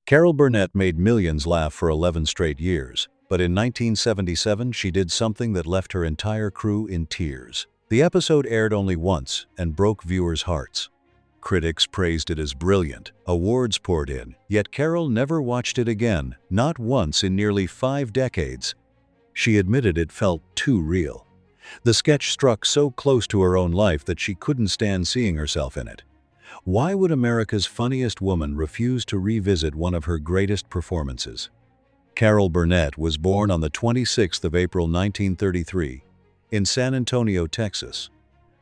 Carol Burnett made millions laugh for 11 straight years, but in 1977 she did something that left her entire crew in tears. The episode aired only once and broke viewers' hearts. Critics praised it as brilliant, awards poured in, yet Carol never watched it again, not once in nearly 5 decades. She admitted it felt too real. The sketch struck so close to her own life that she couldn't stand seeing herself in it. Why would America's funniest woman refuse to revisit one of her greatest performances? Carol Burnett was born on the 26th of April 1933 in San Antonio, Texas.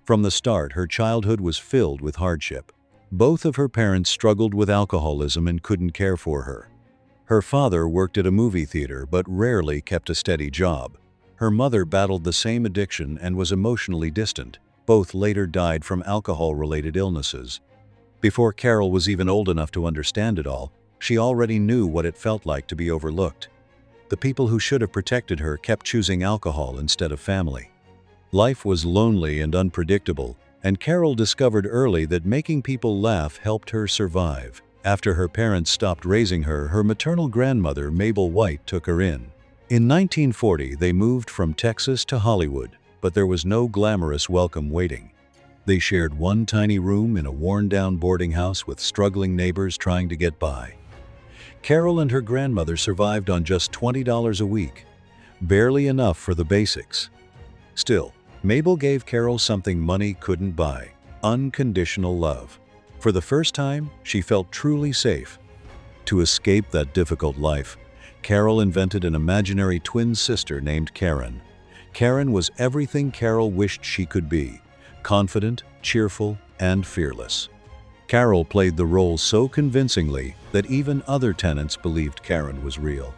From the start, her childhood was filled with hardship. Both of her parents struggled with alcoholism and couldn't care for her. Her father worked at a movie theater but rarely kept a steady job. Her mother battled the same addiction and was emotionally distant. Both later died from alcohol-related illnesses. Before Carol was even old enough to understand it all, she already knew what it felt like to be overlooked. The people who should have protected her kept choosing alcohol instead of family. Life was lonely and unpredictable, and Carol discovered early that making people laugh helped her survive. After her parents stopped raising her, her maternal grandmother, Mabel White, took her in. In 1940, they moved from Texas to Hollywood, but there was no glamorous welcome waiting. They shared one tiny room in a worn-down boarding house with struggling neighbors trying to get by. Carol and her grandmother survived on just $20 a week, barely enough for the basics. Still, Mabel gave Carol something money couldn't buy: unconditional love. For the first time, she felt truly safe. To escape that difficult life, Carol invented an imaginary twin sister named Karen. Karen was everything Carol wished she could be: confident, cheerful, and fearless. Carol played the role so convincingly that even other tenants believed Karen was real.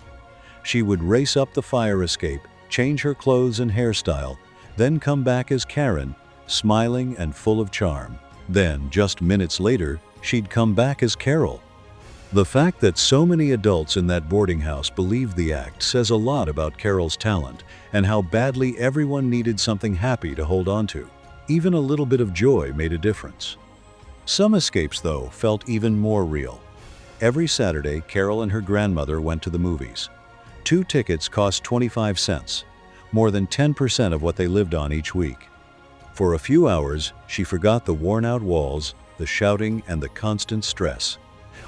She would race up the fire escape, change her clothes and hairstyle, then come back as Karen, smiling and full of charm. Then, just minutes later, she'd come back as Carol. The fact that so many adults in that boarding house believed the act says a lot about Carol's talent and how badly everyone needed something happy to hold on to. Even a little bit of joy made a difference. Some escapes, though, felt even more real. Every Saturday, Carol and her grandmother went to the movies. 2 tickets cost 25 cents, more than 10% of what they lived on each week. For a few hours, she forgot the worn-out walls, the shouting, and the constant stress.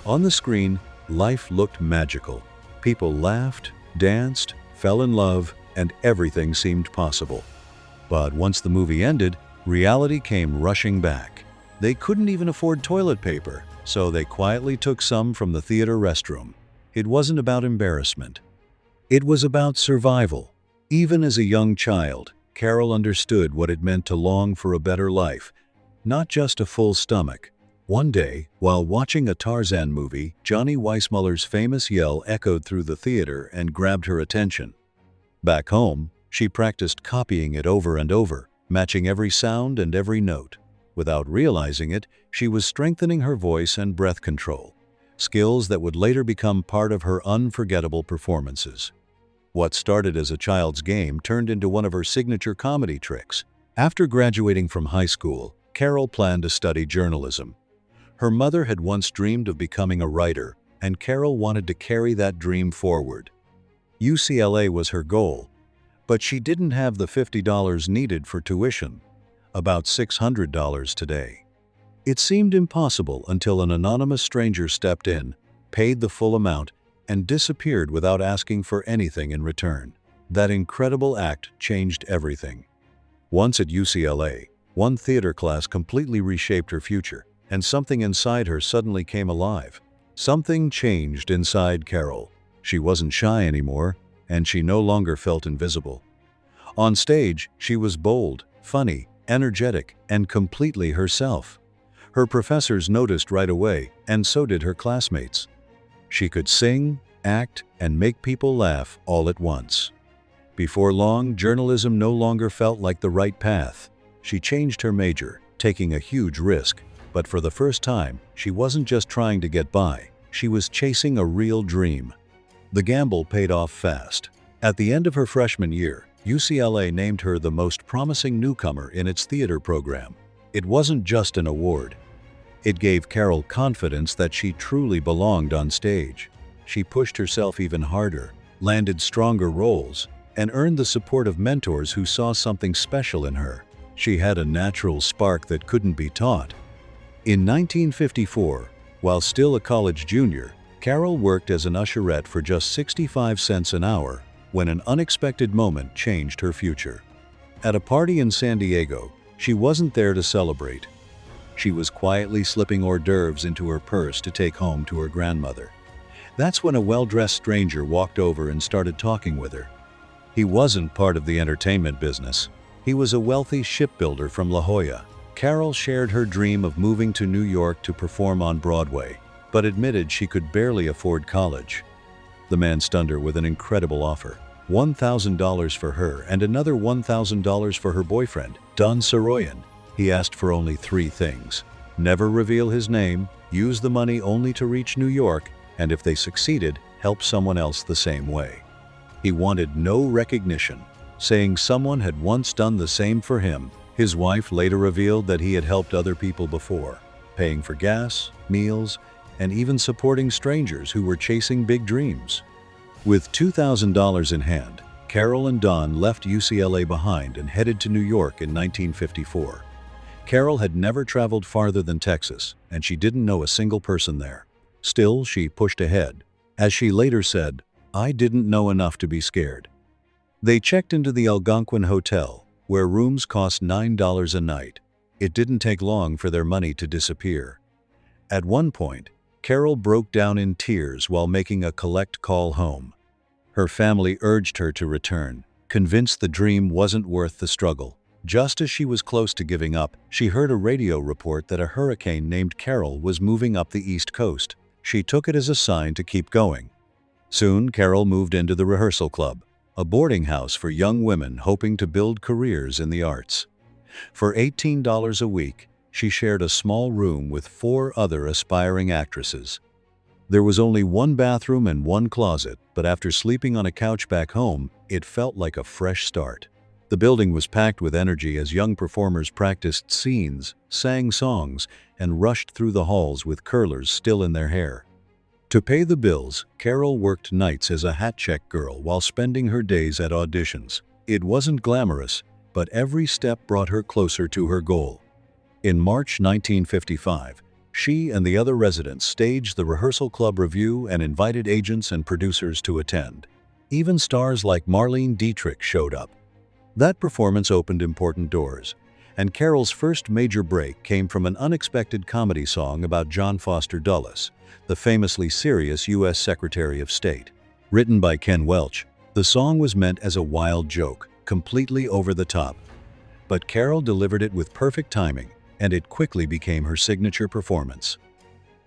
On the screen, life looked magical. People laughed, danced, fell in love, and everything seemed possible. But once the movie ended, reality came rushing back. They couldn't even afford toilet paper, so they quietly took some from the theater restroom. It wasn't about embarrassment. It was about survival. Even as a young child, Carol understood what it meant to long for a better life, not just a full stomach. One day, while watching a Tarzan movie, Johnny Weissmuller's famous yell echoed through the theater and grabbed her attention. Back home, she practiced copying it over and over, matching every sound and every note. Without realizing it, she was strengthening her voice and breath control, skills that would later become part of her unforgettable performances. What started as a child's game turned into one of her signature comedy tricks. After graduating from high school, Carol planned to study journalism. Her mother had once dreamed of becoming a writer, and Carol wanted to carry that dream forward. UCLA was her goal, but she didn't have the $50 needed for tuition, about $600 today. It seemed impossible until an anonymous stranger stepped in, paid the full amount, and disappeared without asking for anything in return. That incredible act changed everything. Once at UCLA, one theater class completely reshaped her future, and something inside her suddenly came alive. Something changed inside Carol. She wasn't shy anymore, and she no longer felt invisible. On stage, she was bold, funny, energetic, and completely herself. Her professors noticed right away, and so did her classmates. She could sing, act, and make people laugh all at once. Before long, journalism no longer felt like the right path. She changed her major, taking a huge risk. But for the first time, she wasn't just trying to get by. She was chasing a real dream. The gamble paid off fast. At the end of her freshman year, UCLA named her the most promising newcomer in its theater program. It wasn't just an award. It gave Carol confidence that she truly belonged on stage. she pushed herself even harder, landed stronger roles, and earned the support of mentors who saw something special in her. She had a natural spark that couldn't be taught. In 1954, while still a college junior, Carol worked as an usherette for just 65 cents an hour when an unexpected moment changed her future. At a party in San Diego, she wasn't there to celebrate. She was quietly slipping hors d'oeuvres into her purse to take home to her grandmother. That's when a well-dressed stranger walked over and started talking with her. He wasn't part of the entertainment business. He was a wealthy shipbuilder from La Jolla. Carol shared her dream of moving to New York to perform on Broadway, but admitted she could barely afford college. The man stunned her with an incredible offer: $1,000 for her and another $1,000 for her boyfriend, Don Soroyan. He asked for only 3 things: never reveal his name, use the money only to reach New York, and if they succeeded, help someone else the same way. He wanted no recognition, saying someone had once done the same for him. His wife later revealed that he had helped other people before, paying for gas, meals, and even supporting strangers who were chasing big dreams. With $2,000 in hand, Carol and Don left UCLA behind and headed to New York in 1954. Carol had never traveled farther than Texas, and she didn't know a single person there. Still, she pushed ahead. As she later said, "I didn't know enough to be scared." They checked into the Algonquin Hotel, where rooms cost $9 a night. It didn't take long for their money to disappear. At one point, Carol broke down in tears while making a collect call home. Her family urged her to return, convinced the dream wasn't worth the struggle. Just as she was close to giving up, she heard a radio report that a hurricane named Carol was moving up the East Coast. She took it as a sign to keep going. Soon, Carol moved into the rehearsal club, a boarding house for young women hoping to build careers in the arts. For $18 a week, she shared a small room with 4 other aspiring actresses. There was only 1 bathroom and 1 closet, but after sleeping on a couch back home, it felt like a fresh start. The building was packed with energy as young performers practiced scenes, sang songs, and rushed through the halls with curlers still in their hair. To pay the bills, Carol worked nights as a hat-check girl while spending her days at auditions. It wasn't glamorous, but every step brought her closer to her goal. In March 1955, she and the other residents staged the rehearsal club review and invited agents and producers to attend. Even stars like Marlene Dietrich showed up. That performance opened important doors, and Carol's first major break came from an unexpected comedy song about John Foster Dulles, the famously serious U.S. Secretary of State. Written by Ken Welch, the song was meant as a wild joke, completely over the top. But Carol delivered it with perfect timing, and it quickly became her signature performance.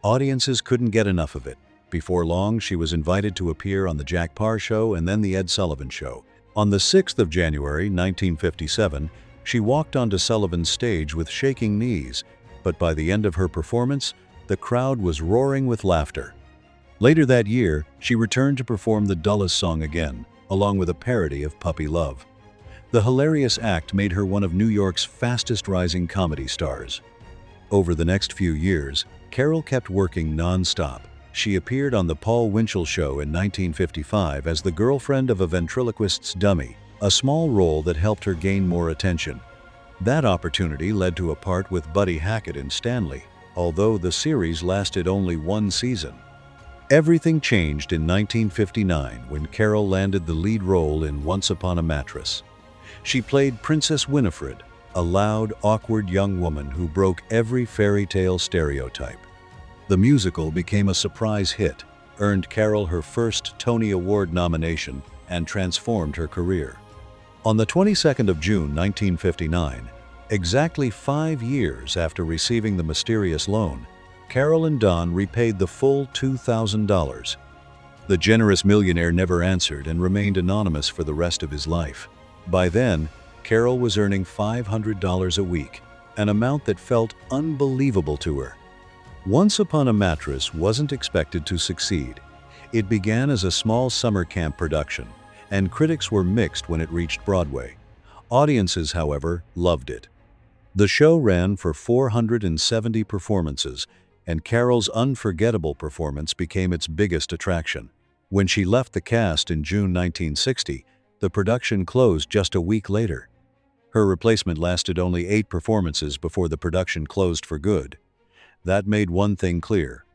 Audiences couldn't get enough of it. Before long, she was invited to appear on The Jack Paar Show and then The Ed Sullivan Show. On the 6th of January, 1957, she walked onto Sullivan's stage with shaking knees, but by the end of her performance, the crowd was roaring with laughter. Later that year, she returned to perform the Dulles song again, along with a parody of Puppy Love. The hilarious act made her one of New York's fastest-rising comedy stars. Over the next few years, Carol kept working non-stop. She appeared on The Paul Winchell Show in 1955 as the girlfriend of a ventriloquist's dummy, a small role that helped her gain more attention. That opportunity led to a part with Buddy Hackett in Stanley, although the series lasted only 1 season. Everything changed in 1959 when Carol landed the lead role in Once Upon a Mattress. She played Princess Winifred, a loud, awkward young woman who broke every fairy tale stereotype. The musical became a surprise hit, earned Carol her first Tony Award nomination, and transformed her career. On the 22nd of June 1959, exactly 5 years after receiving the mysterious loan, Carol and Don repaid the full $2,000. The generous millionaire never answered and remained anonymous for the rest of his life. By then, Carol was earning $500 a week, an amount that felt unbelievable to her. Once Upon a Mattress wasn't expected to succeed. It began as a small summer camp production, and critics were mixed when it reached Broadway. Audiences, however, loved it. The show ran for 470 performances and Carol's unforgettable performance became its biggest attraction. When she left the cast in June 1960, the production closed just a week later. Her replacement lasted only 8 performances before the production closed for good. That made one thing clear: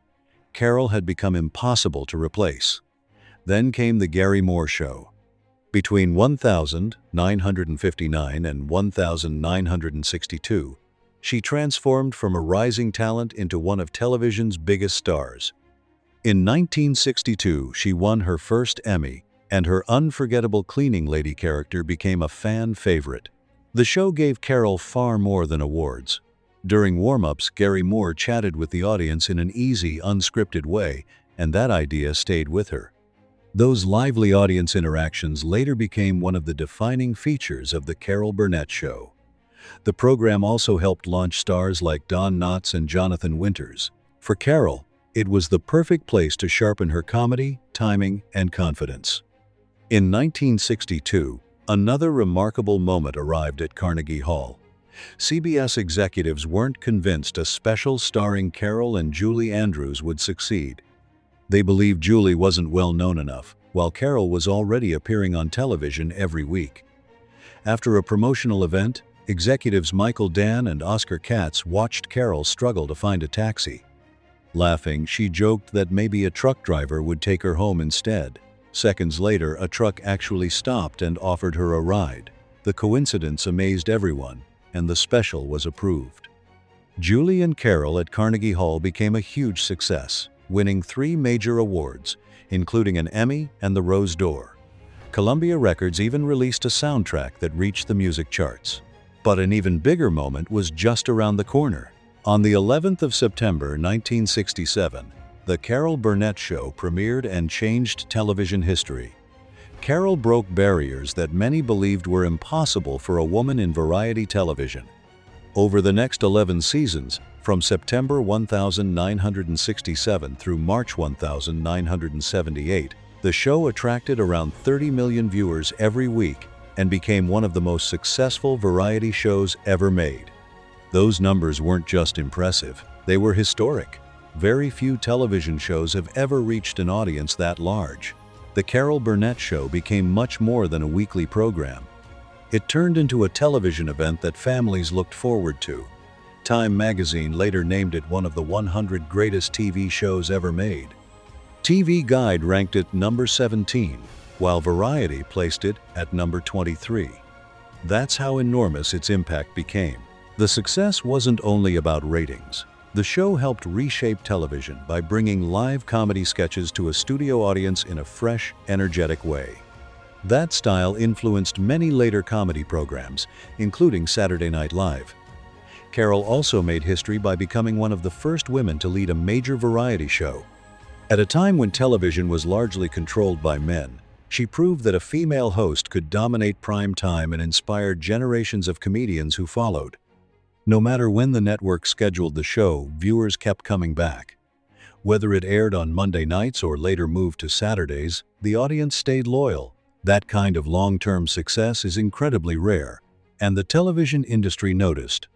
Carol had become impossible to replace. Then came The Gary Moore Show. Between 1959 and 1962, she transformed from a rising talent into one of television's biggest stars. In 1962, she won her first Emmy, and her unforgettable cleaning lady character became a fan favorite. The show gave Carol far more than awards. During warm-ups, Gary Moore chatted with the audience in an easy, unscripted way, and that idea stayed with her. Those lively audience interactions later became one of the defining features of the Carol Burnett Show. The program also helped launch stars like Don Knotts and Jonathan Winters. For Carol, it was the perfect place to sharpen her comedy, timing, and confidence. In 1962, another remarkable moment arrived at Carnegie Hall. CBS executives weren't convinced a special starring Carol and Julie Andrews would succeed. They believed Julie wasn't well known enough, while Carol was already appearing on television every week. After a promotional event, executives Michael Dann and Oscar Katz watched Carol struggle to find a taxi. Laughing, she joked that maybe a truck driver would take her home instead. Seconds later, a truck actually stopped and offered her a ride. The coincidence amazed everyone, and the special was approved. Julie and Carol at Carnegie Hall became a huge success, winning 3 major awards, including an Emmy and the Rose d'Or. Columbia Records even released a soundtrack that reached the music charts. But an even bigger moment was just around the corner. On the 11th of September 1967, The Carol Burnett Show premiered and changed television history. Carol broke barriers that many believed were impossible for a woman in variety television. Over the next 11 seasons, from September 1967 through March 1978, the show attracted around 30 million viewers every week and became one of the most successful variety shows ever made. Those numbers weren't just impressive, they were historic. Very few television shows have ever reached an audience that large. The Carol Burnett Show became much more than a weekly program. It turned into a television event that families looked forward to. Time magazine later named it one of the 100 greatest TV shows ever made. TV Guide ranked it number 17, while Variety placed it at number 23. That's how enormous its impact became. The success wasn't only about ratings. The show helped reshape television by bringing live comedy sketches to a studio audience in a fresh, energetic way. That style influenced many later comedy programs, including Saturday Night Live. Carol also made history by becoming one of the first women to lead a major variety show. At a time when television was largely controlled by men, she proved that a female host could dominate prime time and inspired generations of comedians who followed. No matter when the network scheduled the show, viewers kept coming back. Whether it aired on Monday nights or later moved to Saturdays, the audience stayed loyal. That kind of long-term success is incredibly rare, and the television industry noticed.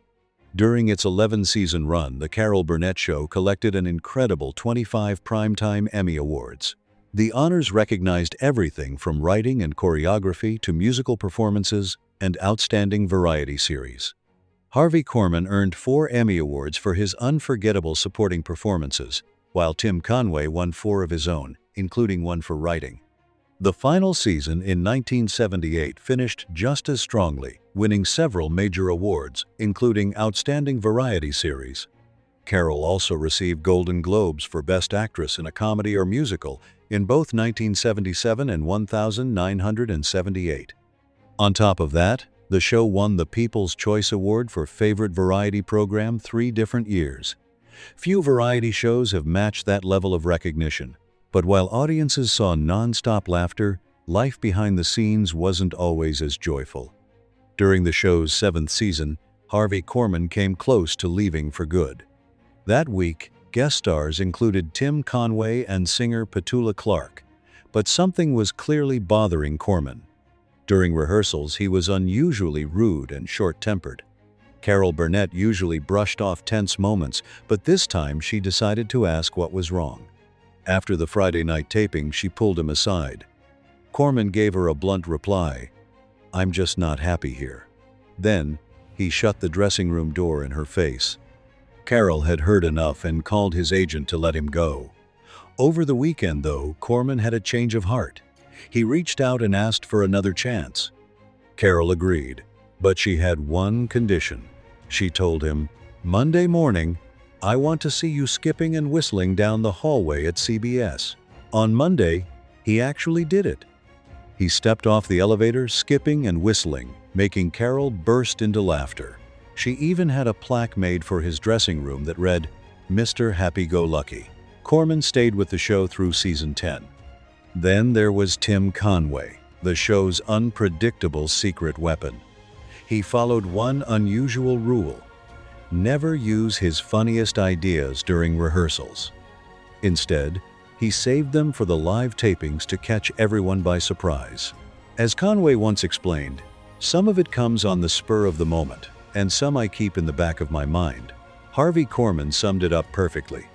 During its 11-season run, The Carol Burnett Show collected an incredible 25 Primetime Emmy Awards. The honors recognized everything from writing and choreography to musical performances and outstanding variety series. Harvey Korman earned 4 Emmy Awards for his unforgettable supporting performances, while Tim Conway won 4 of his own, including one for writing. The final season in 1978 finished just as strongly, winning several major awards, including Outstanding Variety Series. Carol also received Golden Globes for Best Actress in a Comedy or Musical in both 1977 and 1978. On top of that, the show won the People's Choice Award for Favorite Variety Program 3 different years. Few variety shows have matched that level of recognition, but while audiences saw non-stop laughter, life behind the scenes wasn't always as joyful. During the show's 7th season, Harvey Korman came close to leaving for good. That week, guest stars included Tim Conway and singer Petula Clark, but something was clearly bothering Korman. During rehearsals, he was unusually rude and short-tempered. Carol Burnett usually brushed off tense moments, but this time she decided to ask what was wrong. After the Friday night taping, she pulled him aside. Corman gave her a blunt reply, "I'm just not happy here." Then, he shut the dressing room door in her face. Carol had heard enough and called his agent to let him go. Over the weekend, though, Corman had a change of heart. He reached out and asked for another chance. Carol agreed, but she had one condition. She told him, "Monday morning, I want to see you skipping and whistling down the hallway at CBS." On Monday, he actually did it. He stepped off the elevator, skipping and whistling, making Carol burst into laughter. She even had a plaque made for his dressing room that read, "Mr. Happy-Go-Lucky." Corman stayed with the show through season 10. Then there was Tim Conway, the show's unpredictable secret weapon. He followed one unusual rule: never use his funniest ideas during rehearsals. Instead, he saved them for the live tapings to catch everyone by surprise. As Conway once explained, "Some of it comes on the spur of the moment, and some I keep in the back of my mind." Harvey Korman summed it up perfectly.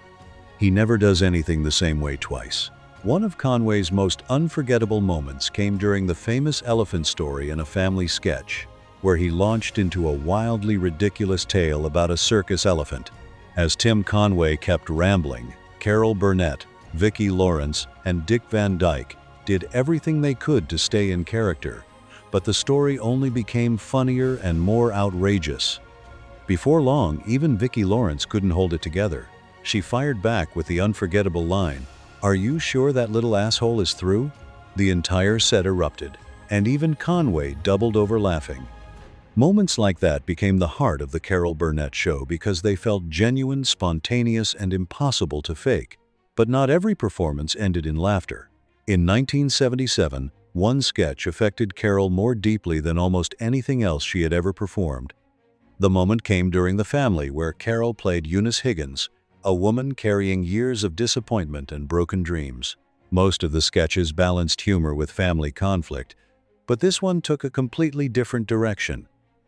He never does anything the same way twice. One of Conway's most unforgettable moments came during the famous elephant story in a family sketch, where he launched into a wildly ridiculous tale about a circus elephant. As Tim Conway kept rambling, Carol Burnett, Vicki Lawrence, and Dick Van Dyke did everything they could to stay in character, but the story only became funnier and more outrageous. Before long, even Vicki Lawrence couldn't hold it together. She fired back with the unforgettable line, "Are you sure that little asshole is through?" The entire set erupted, and even Conway doubled over laughing. Moments like that became the heart of the Carol Burnett show because they felt genuine, spontaneous, and impossible to fake. But not every performance ended in laughter. In 1977, one sketch affected Carol more deeply than almost anything else she had ever performed. The moment came during The Family, where Carol played Eunice Higgins, a woman carrying years of disappointment and broken dreams. Most of the sketches balanced humor with family conflict, but this one took a completely different direction.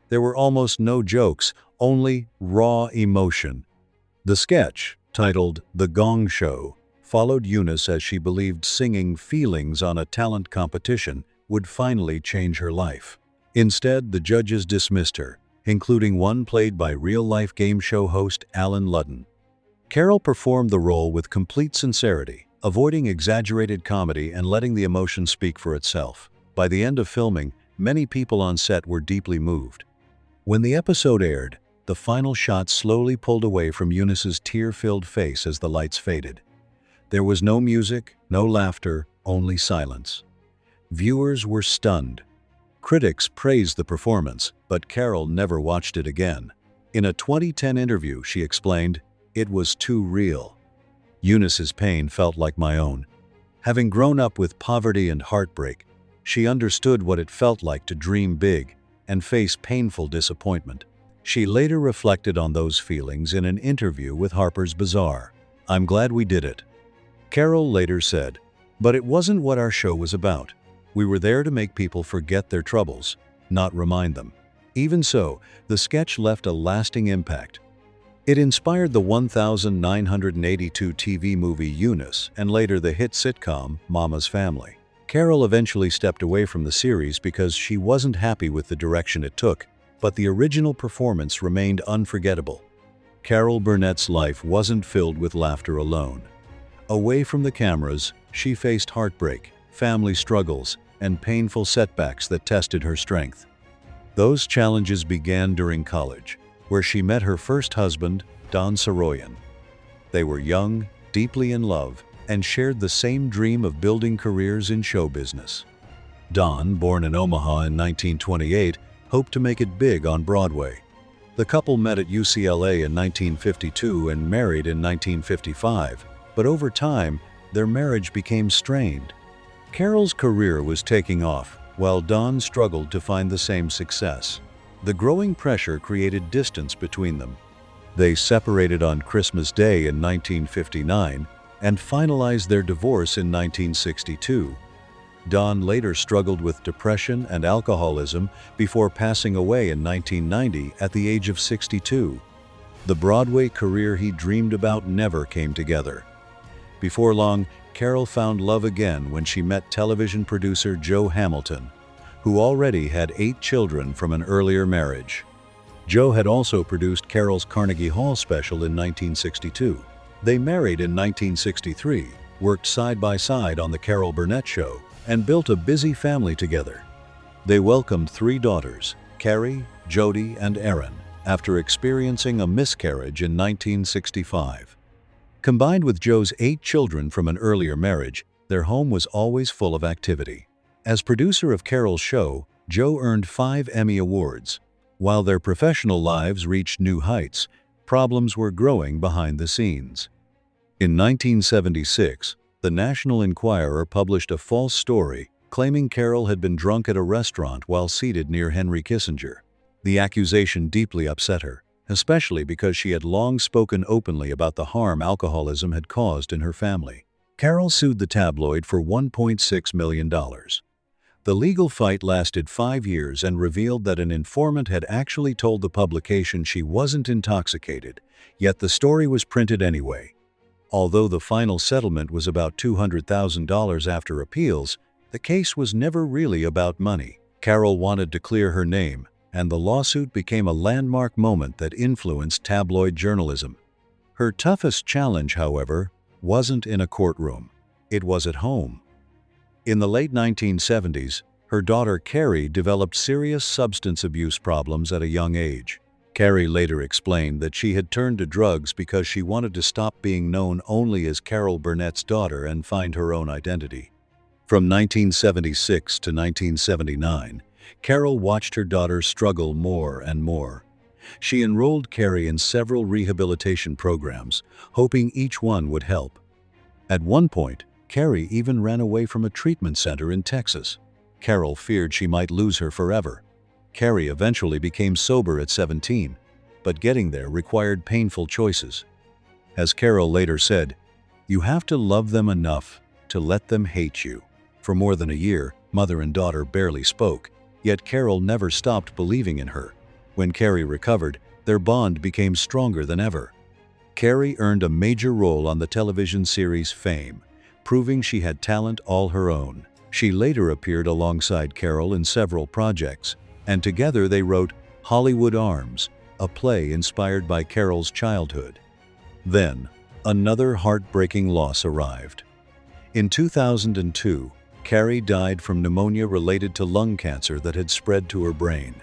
There were almost no jokes, only raw emotion. The sketch, titled The Gong Show, followed Eunice as she believed singing feelings on a talent competition would finally change her life. Instead, the judges dismissed her, including one played by real-life game show host Alan Ludden. Carol performed the role with complete sincerity, avoiding exaggerated comedy and letting the emotion speak for itself. By the end of filming, many people on set were deeply moved. When the episode aired, the final shot slowly pulled away from Eunice's tear-filled face as the lights faded. There was no music, no laughter, only silence. Viewers were stunned. Critics praised the performance, but Carol never watched it again. In a 2010 interview, she explained, "It was too real. Eunice's pain felt like my own. Having grown up with poverty and heartbreak, she understood what it felt like to dream big and face painful disappointment." She later reflected on those feelings in an interview with Harper's Bazaar. "I'm glad we did it." Carol later said, "But it wasn't what our show was about. We were there to make people forget their troubles, not remind them." Even so, the sketch left a lasting impact. It inspired the 1982 TV movie Eunice and later the hit sitcom Mama's Family. Carol eventually stepped away from the series because she wasn't happy with the direction it took, but the original performance remained unforgettable. Carol Burnett's life wasn't filled with laughter alone. Away from the cameras, she faced heartbreak, family struggles, and painful setbacks that tested her strength. Those challenges began during college, where she met her first husband, Don Saroyan. They were young, deeply in love, and shared the same dream of building careers in show business. Don, born in Omaha in 1928, hoped to make it big on Broadway. The couple met at UCLA in 1952 and married in 1955, but over time, their marriage became strained. Carol's career was taking off, while Don struggled to find the same success. The growing pressure created distance between them. They separated on Christmas Day in 1959 and finalized their divorce in 1962. Don later struggled with depression and alcoholism before passing away in 1990 at the age of 62. The Broadway career he dreamed about never came together. Before long, Carol found love again when she met television producer Joe Hamilton, who already had 8 children from an earlier marriage. Joe had also produced Carol's Carnegie Hall special in 1962. They married in 1963, worked side by side on The Carol Burnett Show, and built a busy family together. They welcomed 3 daughters, Carrie, Jody, and Erin, after experiencing a miscarriage in 1965. Combined with Joe's 8 children from an earlier marriage, their home was always full of activity. As producer of Carol's show, Joe earned 5 Emmy Awards. While their professional lives reached new heights, problems were growing behind the scenes. In 1976, the National Enquirer published a false story claiming Carol had been drunk at a restaurant while seated near Henry Kissinger. The accusation deeply upset her, especially because she had long spoken openly about the harm alcoholism had caused in her family. Carol sued the tabloid for $1.6 million. The legal fight lasted 5 years and revealed that an informant had actually told the publication she wasn't intoxicated, yet the story was printed anyway. Although the final settlement was about $200,000 after appeals, the case was never really about money. Carol wanted to clear her name, and the lawsuit became a landmark moment that influenced tabloid journalism. Her toughest challenge, however, wasn't in a courtroom. It was at home. In the late 1970s, her daughter Carrie developed serious substance abuse problems at a young age. Carrie later explained that she had turned to drugs because she wanted to stop being known only as Carol Burnett's daughter and find her own identity. From 1976 to 1979, Carol watched her daughter struggle more and more. She enrolled Carrie in several rehabilitation programs, hoping each one would help. At one point, Carrie even ran away from a treatment center in Texas. Carol feared she might lose her forever. Carrie eventually became sober at 17, but getting there required painful choices. As Carol later said, "You have to love them enough to let them hate you." For more than a year, mother and daughter barely spoke, yet Carol never stopped believing in her. When Carrie recovered, their bond became stronger than ever. Carrie earned a major role on the television series Fame, proving she had talent all her own. She later appeared alongside Carol in several projects, and together they wrote Hollywood Arms, a play inspired by Carol's childhood. Then, another heartbreaking loss arrived. In 2002, Carrie died from pneumonia related to lung cancer that had spread to her brain.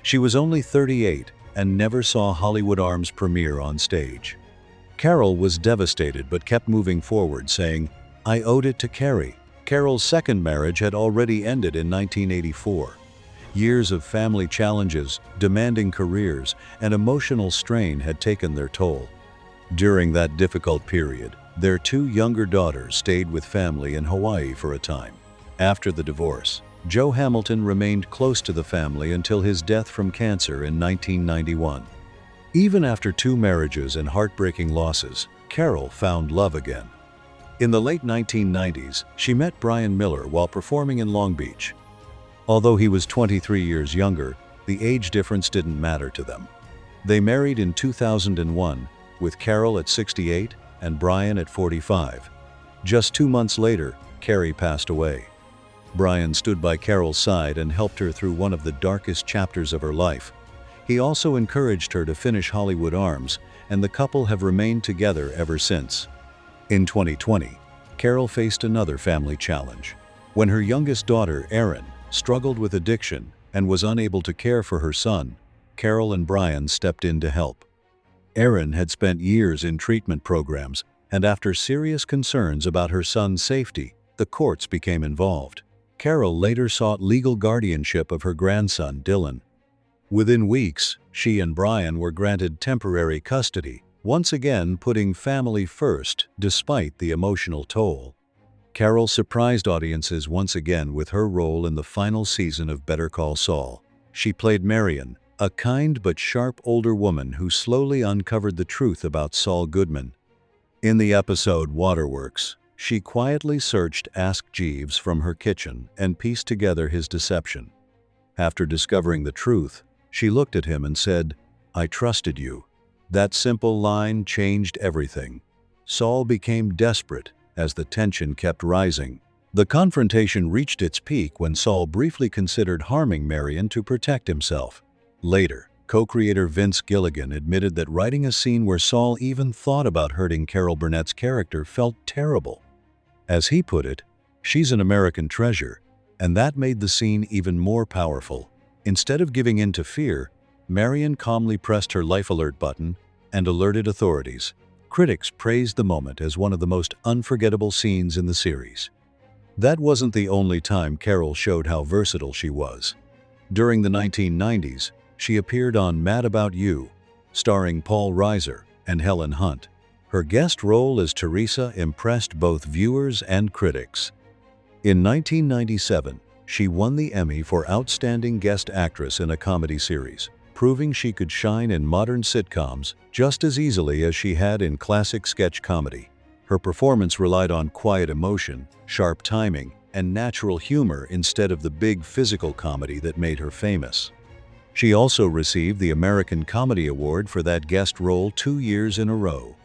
She was only 38 and never saw Hollywood Arms premiere on stage. Carol was devastated but kept moving forward, saying, "I owed it to Carrie." Carol's second marriage had already ended in 1984. Years of family challenges, demanding careers, and emotional strain had taken their toll. During that difficult period, their 2 younger daughters stayed with family in Hawaii for a time. After the divorce, Joe Hamilton remained close to the family until his death from cancer in 1991. Even after 2 marriages and heartbreaking losses, Carol found love again. In the late 1990s, she met Brian Miller while performing in Long Beach. Although he was 23 years younger, the age difference didn't matter to them. They married in 2001, with Carol at 68 and Brian at 45. Just 2 months later, Carrie passed away. Brian stood by Carol's side and helped her through one of the darkest chapters of her life. He also encouraged her to finish Hollywood Arms, and the couple have remained together ever since. In 2020, Carol faced another family challenge. When her youngest daughter, Erin, struggled with addiction and was unable to care for her son, Carol and Brian stepped in to help. Erin had spent years in treatment programs, and after serious concerns about her son's safety, the courts became involved. Carol later sought legal guardianship of her grandson, Dylan. Within weeks, she and Brian were granted temporary custody, once again putting family first despite the emotional toll. Carol surprised audiences once again with her role in the final season of Better Call Saul. She played Marion, a kind but sharp older woman who slowly uncovered the truth about Saul Goodman. In the episode Waterworks, She quietly searched Ask Jeeves from her kitchen and pieced together his deception. After discovering the truth, she looked at him and said, "I trusted you." That simple line changed everything. Saul became desperate as the tension kept rising. The confrontation reached its peak when Saul briefly considered harming Marion to protect himself. Later, co-creator Vince Gilligan admitted that writing a scene where Saul even thought about hurting Carol Burnett's character felt terrible. As he put it, "She's an American treasure," and that made the scene even more powerful. Instead of giving in to fear, Marion calmly pressed her life alert button and alerted authorities. Critics praised the moment as one of the most unforgettable scenes in the series. That wasn't the only time Carol showed how versatile she was. During the 1990s, she appeared on Mad About You, starring Paul Reiser and Helen Hunt. Her guest role as Teresa impressed both viewers and critics. In 1997, she won the Emmy for Outstanding Guest Actress in a Comedy Series, proving she could shine in modern sitcoms just as easily as she had in classic sketch comedy. Her performance relied on quiet emotion, sharp timing, and natural humor instead of the big physical comedy that made her famous. She also received the American Comedy Award for that guest role 2 years in a row.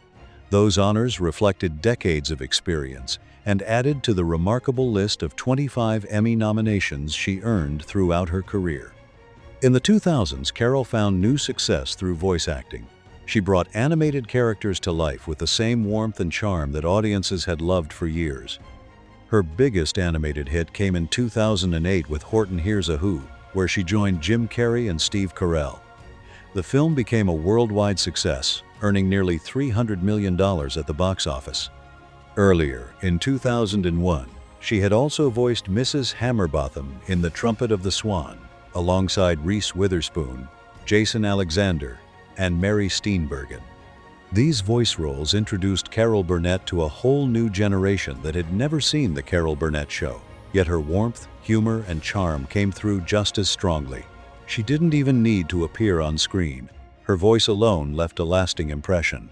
Those honors reflected decades of experience and added to the remarkable list of 25 Emmy nominations she earned throughout her career. In the 2000s, Carol found new success through voice acting. She brought animated characters to life with the same warmth and charm that audiences had loved for years. Her biggest animated hit came in 2008 with Horton Hears a Who, where she joined Jim Carrey and Steve Carell. The film became a worldwide success, earning nearly $300 million at the box office. Earlier, in 2001, she had also voiced Mrs. Hammerbotham in The Trumpet of the Swan, alongside Reese Witherspoon, Jason Alexander, and Mary Steenburgen. These voice roles introduced Carol Burnett to a whole new generation that had never seen The Carol Burnett Show, yet her warmth, humor, and charm came through just as strongly. She didn't even need to appear on screen. Her voice alone left a lasting impression.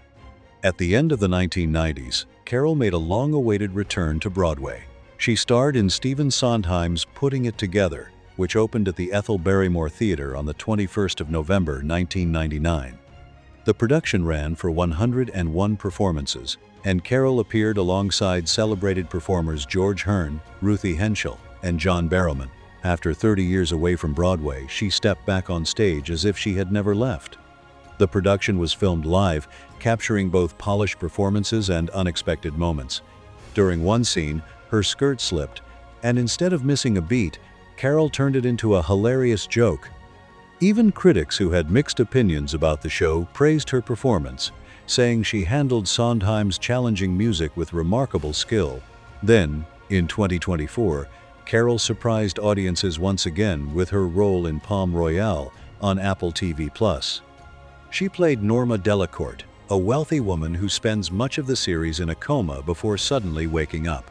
At the end of the 1990s, Carol made a long-awaited return to Broadway. She starred in Stephen Sondheim's Putting It Together, which opened at the Ethel Barrymore Theatre on the 21st of November, 1999. The production ran for 101 performances, and Carol appeared alongside celebrated performers George Hearn, Ruthie Henschel, and John Barrowman. After 30 years away from Broadway, she stepped back on stage as if she had never left. The production was filmed live, capturing both polished performances and unexpected moments. During one scene, her skirt slipped, and instead of missing a beat, Carol turned it into a hilarious joke. Even critics who had mixed opinions about the show praised her performance, saying she handled Sondheim's challenging music with remarkable skill. Then, in 2024, Carol surprised audiences once again with her role in Palm Royale on Apple TV+. She played Norma Delacourt, a wealthy woman who spends much of the series in a coma before suddenly waking up.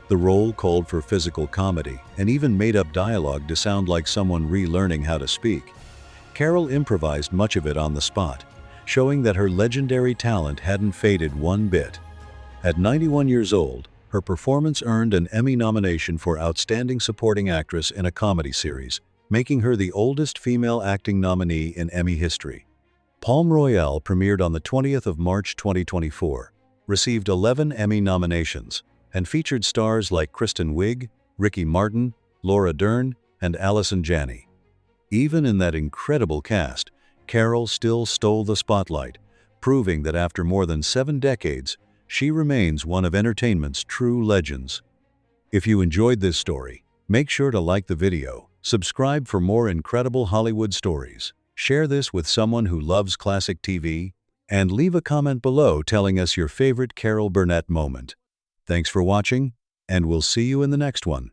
The role called for physical comedy and even made up dialogue to sound like someone relearning how to speak. Carol improvised much of it on the spot, showing that her legendary talent hadn't faded one bit. At 91 years old, her performance earned an Emmy nomination for Outstanding Supporting Actress in a Comedy Series, making her the oldest female acting nominee in Emmy history. Palm Royale premiered on the 20th of March 2024, received 11 Emmy nominations, and featured stars like Kristen Wiig, Ricky Martin, Laura Dern, and Allison Janney. Even in that incredible cast, Carol still stole the spotlight, proving that after more than 7 decades, she remains one of entertainment's true legends. If you enjoyed this story, make sure to like the video, subscribe for more incredible Hollywood stories, share this with someone who loves classic TV, and leave a comment below telling us your favorite Carol Burnett moment. Thanks for watching, and we'll see you in the next one.